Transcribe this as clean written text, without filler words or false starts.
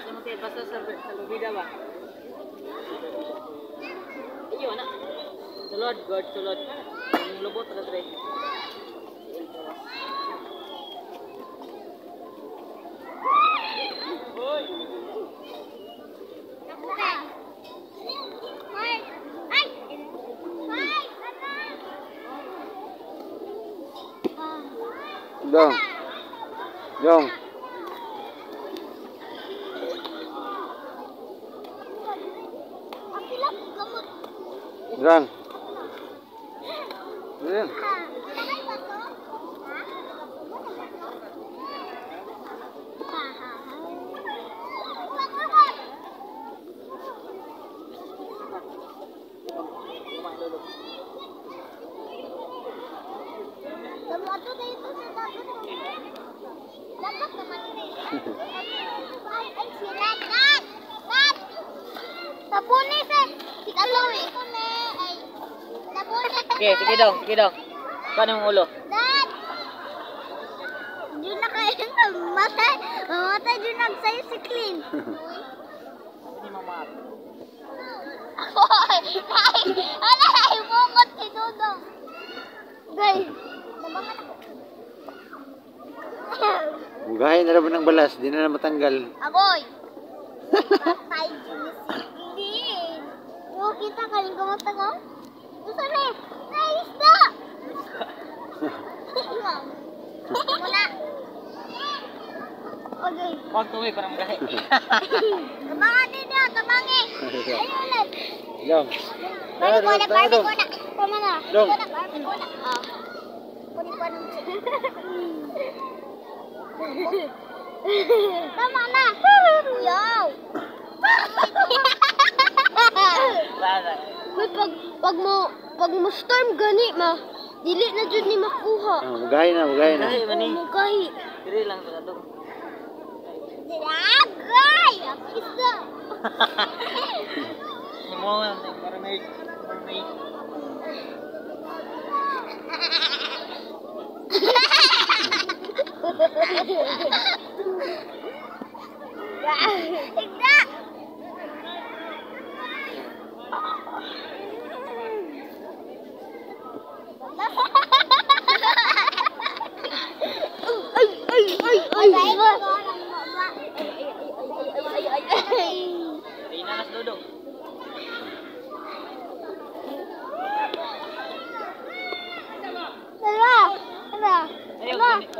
Tapos namatay basta sa lubida ba? Iyo na. Sulod, guard, sulod. Ang lubot na tre. Hoy. Dong. Dong. Dong. Dong. Dapat naman. Ay, sila. Tapunin sa sikaloy. Ay, tapunin. Sige dong, sige dong. Paano ang ulo? Dad! Diyan na kayo mamatay. Mamatay diyan nagsayo si Clint. Hindi mamat. Ay! Ala! Imungot si Dudong. Guys, nabangan ako. Bugahin na naman ng balas, di na matanggal. Agoy! Patay dyan si Clint. Yung kita kaling kumatang ko? Gusto na eh. Naisda! Muna. Okay. Huwag tuwi parang gahe. Tabangan din niya, tabangin. Ayun ulit. Dong. Barbie ko na. Tama na. Dong. Barbie ko na. Kunin ko ng tama na. Yaw. Pag mo storm gani ma, dili na jud ni makuha. Bugahin na, bugahin na. Gahe mani. Mugahi. Diri lang sa dong. Agay! Isa. Mo mermaid. Igda! Ina nas dudong. Tara! Ayo, ganit kon.